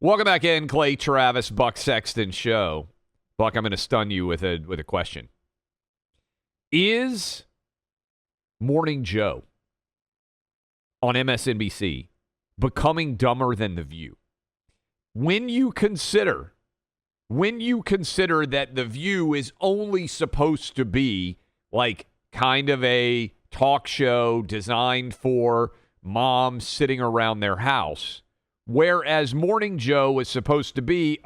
Welcome back in, Clay Travis, Buck Sexton Show. Buck, I'm going to stun you with a question. Is Morning Joe on MSNBC becoming dumber than The View? When you consider that The View is only supposed to be like kind of a talk show designed for moms sitting around their house, whereas Morning Joe is supposed to be,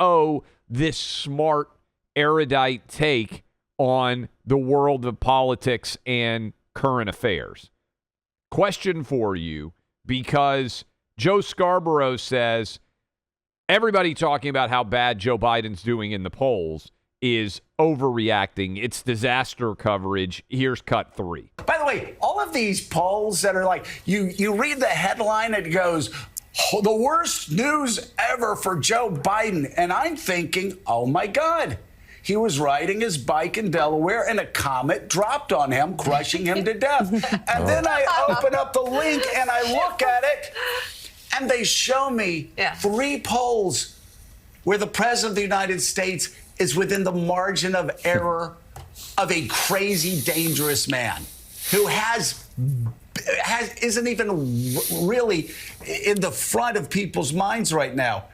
this smart, erudite take on the world of politics and current affairs. Question for you, because Joe Scarborough says everybody talking about how bad Joe Biden's doing in the polls is overreacting. It's disaster coverage. Here's cut 3. By the way, all of these polls that are like, you read the headline, it goes, the worst news ever for Joe Biden. And I'm thinking, oh my God, he was riding his bike in Delaware and a comet dropped on him, crushing him to death. And then I open up the link and I look at it and they show me 3 polls where the president of the United States is within the margin of error of a crazy, dangerous man who isn't even really in the front of people's minds right now.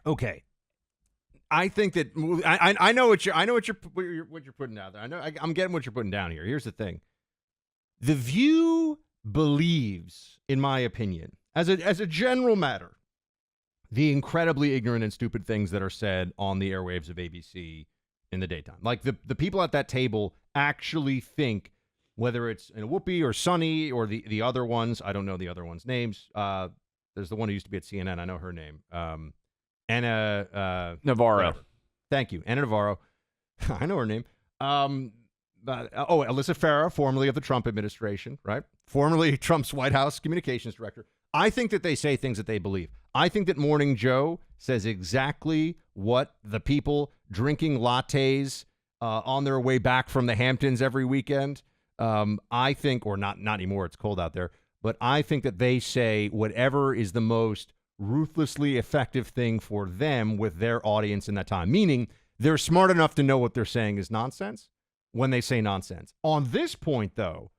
Okay, I think that I know what you're putting down there. I'm getting what you're putting down here. Here's the thing: The View believes, in my opinion, as a general matter, the incredibly ignorant and stupid things that are said on the airwaves of ABC in the daytime. Like the people at that table actually think, whether it's Whoopi or Sunny or the other ones, I don't know the other ones' names. There's the one who used to be at CNN. I know her name. Anna Navarro. Whatever. Thank you. Anna Navarro. I know her name. Alyssa Farah, formerly of the Trump administration, right? Formerly Trump's White House communications director. I think that they say things that they believe. I think that Morning Joe says exactly what the people drinking lattes on their way back from the Hamptons every weekend, I think, or not anymore, it's cold out there, but I think that they say whatever is the most ruthlessly effective thing for them with their audience in that time, meaning they're smart enough to know what they're saying is nonsense when they say nonsense. On this point, though,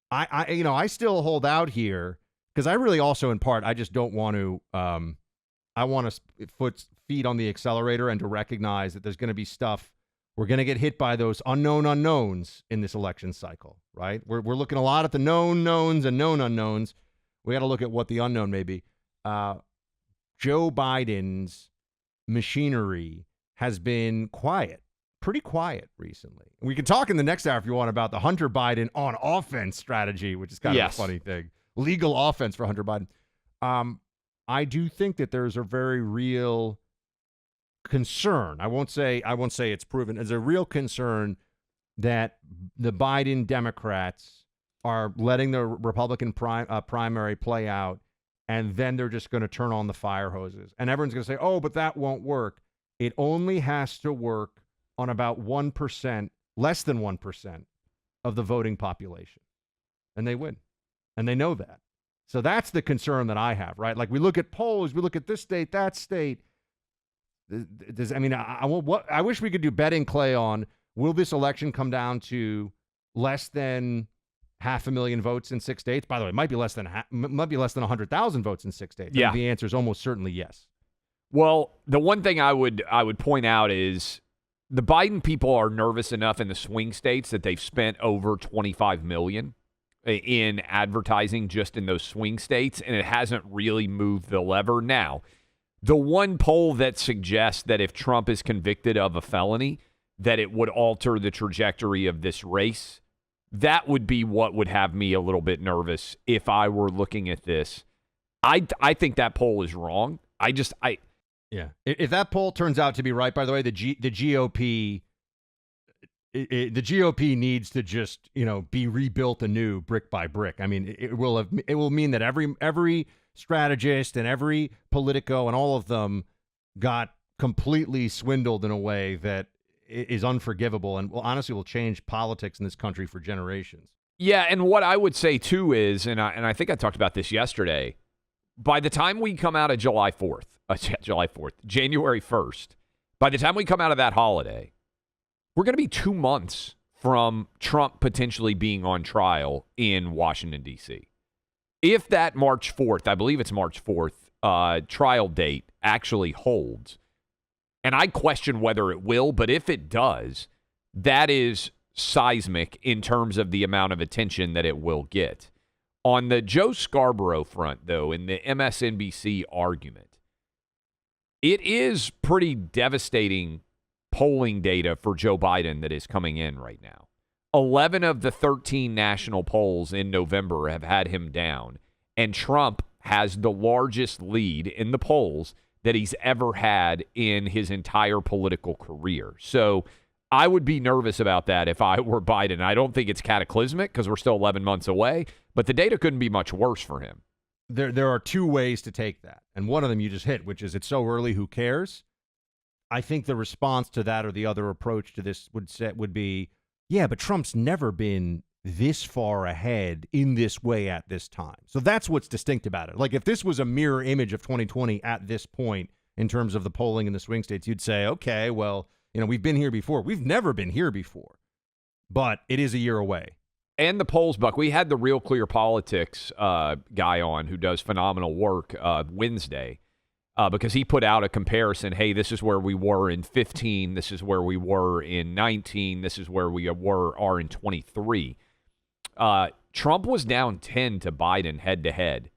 I still hold out here because I really also, in part, I just don't want to. I want to put feet on the accelerator and to recognize that there's going to be stuff. We're going to get hit by those unknown unknowns in this election cycle, right? We're looking a lot at the known knowns and known unknowns. We got to look at what the unknown may be. Joe Biden's machinery has been pretty quiet recently. We can talk in the next hour if you want about the Hunter Biden on offense strategy, which is kind of a funny thing. Legal offense for Hunter Biden. I do think that there's a very real concern. I won't say it's proven. There's a real concern that the Biden Democrats are letting the Republican primary play out, and then they're just going to turn on the fire hoses. And everyone's going to say, oh, but that won't work. It only has to work on about 1%, less than 1% of the voting population. And they win. And they know that. So that's the concern that I have, right? Like we look at polls, we look at this state, that state. I wish we could do betting, Clay, on will this election come down to less than 500,000 votes in 6 states? By the way, it might be less than 100,000 votes in 6 states. Yeah. And the answer is almost certainly yes. Well, the one thing I would point out is the Biden people are nervous enough in the swing states that they've spent over $25 million in advertising just in those swing states, and it hasn't really moved the lever. Now, the one poll that suggests that if Trump is convicted of a felony, that it would alter the trajectory of this race, that would be what would have me a little bit nervous if I were looking at this. I think that poll is wrong. Yeah. If that poll turns out to be right, by the way, the GOP needs to just, be rebuilt anew brick by brick. I mean, it will mean that every strategist and every politico and all of them got completely swindled in a way that is unforgivable and honestly will change politics in this country for generations. Yeah, and what I would say too is, and I think I talked about this yesterday, by the time we come out of January 1st, by the time we come out of that holiday, we're going to be 2 months from Trump potentially being on trial in Washington, D.C. If that March 4th, I believe it's March 4th, trial date actually holds, and I question whether it will, but if it does, that is seismic in terms of the amount of attention that it will get. On the Joe Scarborough front, though, in the MSNBC argument, it is pretty devastating polling data for Joe Biden that is coming in right now. 11 of the 13 national polls in November have had him down, and Trump has the largest lead in the polls that he's ever had in his entire political career. So I would be nervous about that if I were Biden. I don't think it's cataclysmic because we're still 11 months away, but the data couldn't be much worse for him. There are two ways to take that, and one of them you just hit, which is it's so early, who cares? I think the response to that or the other approach to this would be, yeah, but Trump's never been this far ahead in this way at this time. So that's what's distinct about it. Like if this was a mirror image of 2020 at this point in terms of the polling in the swing states, you'd say, okay, well, we've been here before. We've never been here before, but it is a year away. And the polls, Buck, we had the Real Clear Politics guy on who does phenomenal work Wednesday because he put out a comparison. Hey, this is where we were in 15. This is where we were in 19. This is where we are in 23. Trump was down 10 to Biden head-to-head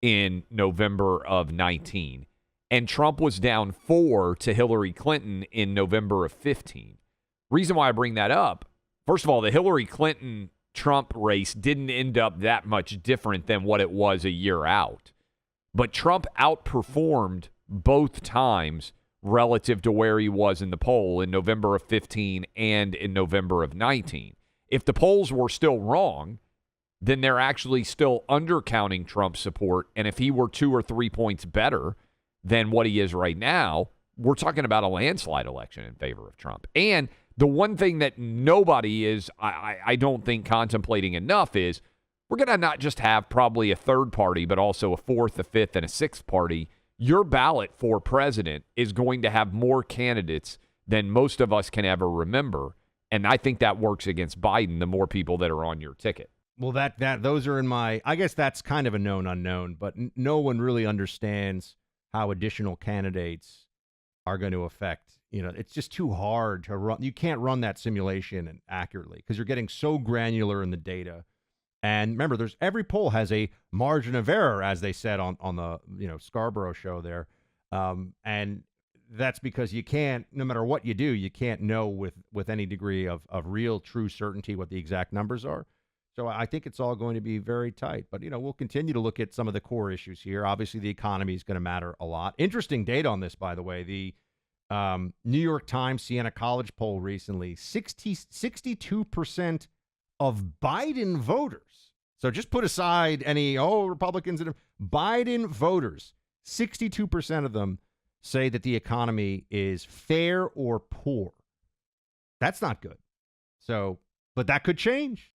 in November of 19. And Trump was down 4 to Hillary Clinton in November of 15. Reason why I bring that up, first of all, the Hillary Clinton-Trump race didn't end up that much different than what it was a year out. But Trump outperformed both times relative to where he was in the poll in November of 15 and in November of 19. If the polls were still wrong, then they're actually still undercounting Trump's support. And if he were 2 or 3 points better than what he is right now, we're talking about a landslide election in favor of Trump. And the one thing that nobody is, I don't think, contemplating enough is we're going to not just have probably a third party, but also a fourth, a fifth, and a sixth party. Your ballot for president is going to have more candidates than most of us can ever remember. And I think that works against Biden, the more people that are on your ticket. Well, those are in my, I guess that's kind of a known unknown, but no one really understands how additional candidates are going to affect, it's just too hard to run. You can't run that simulation accurately because you're getting so granular in the data. And remember, every poll has a margin of error, as they said on the Scarborough show there. And that's because you can't, no matter what you do, you can't know with any degree of real true certainty what the exact numbers are. So I think it's all going to be very tight. But, we'll continue to look at some of the core issues here. Obviously, the economy is going to matter a lot. Interesting data on this, by the way. The New York Times Siena College poll recently, 62% of Biden voters. So just put aside any, Republicans. Biden voters, 62% of them say that the economy is fair or poor. That's not good. So, but that could change.